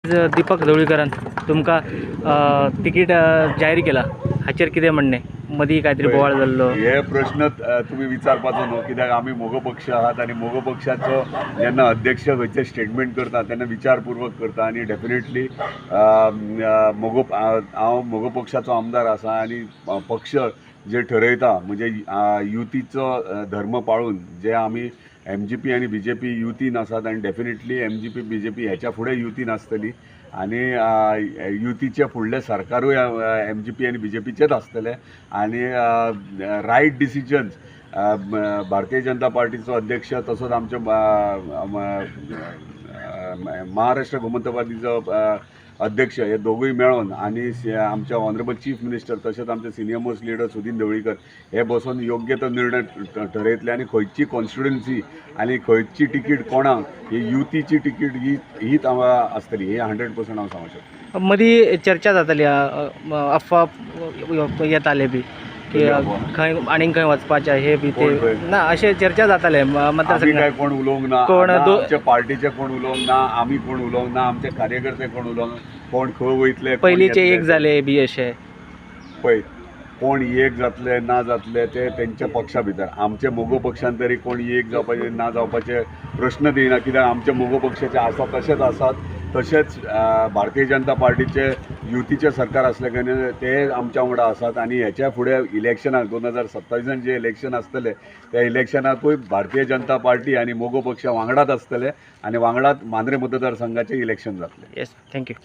दीपक ढवळीकरान तुमका तिकीट जाहीर केला हाचेर कितें म्हणणें मदीं काहीतरी बोवाळ जाल्लो हे प्रश्न तुम्ही विचारपाचो न्हू कित्याक आमी मोगो पक्ष आहात आनी मोगो पक्षाचो जेन्ना अध्यक्ष खंयचे स्टेटमेंट करता तेन्ना विचारपूर्वक करता आनी डेफिनेटली हांव मोगो पक्षाचो आमदार आसा आनी पक्ष जे ठरयता म्हणजे युतीचो धर्म पाळून जे आमी MGP आनी BJP युतीन आसात आनी डेफिनेटली MGP BJP हेच्या फुडें युतीन आसतली आनी युतीचे फुडले सरकारूय MGP आनी BJPचेच आसतले आनी रायट डिसिजन्स भारतीय जनता पार्टीचो अध्यक्ष तसोच आमचे महाराष्ट्र गोमंतकवादीचो अध्यक्ष हे दोगूय मेळोन आनी आमचे ऑनरेबल चीफ मिनिस्टर तशेंच आमचे senior most leader Sudin Dhavalikar हे बसून योग्य तो निर्णय ठरयतले आनी खंयची कॉन्स्टिट्युएन्सी आनी खंयची तिकीट कोणाक ही युतीची तिकीट हीच आसतली हे 100% हांव सांगूं शकता। मदीं चर्चा जाताली अफवा येताले बी की खंय आनीक खंय वचपाचें हे बी ते ना अशें चर्चा जाताले मतदारसंघात काय कोण उलोवंक ना कोण आमच्या पार्टीचे कोण उलोवंक ना आमी कोण उलोवंक ना आमचे कार्यकर्ते कोण उलोवंक कोण खंय वयतले पयलींचे एक जाले बी अशें पळय कोण एक जातले ना जातले ते तेंच्या पक्षा भितर आमचे मोगो पक्षान तरी कोण एक जावपाचे ना जावपाचे प्रश्न दिना कित्याक आमचे मोगो पक्षाचे आसा तशेंच आसात तशेंच भारतीय जनता पार्टीचे युतीचे सरकार असले कारणान ते आमच्या वांगडा आसात आनी हेच्या फुडें इलेक्शनाक 2027 जे इलेक्शन आसतले त्या इलेक्शनाकूय भारतीय जनता पार्टी आनी मोगो पक्ष वांगडाच आसतले आनी वांगडाच मांद्रे मतदारसंघाचे इलेक्शन जातले। Yes thank you.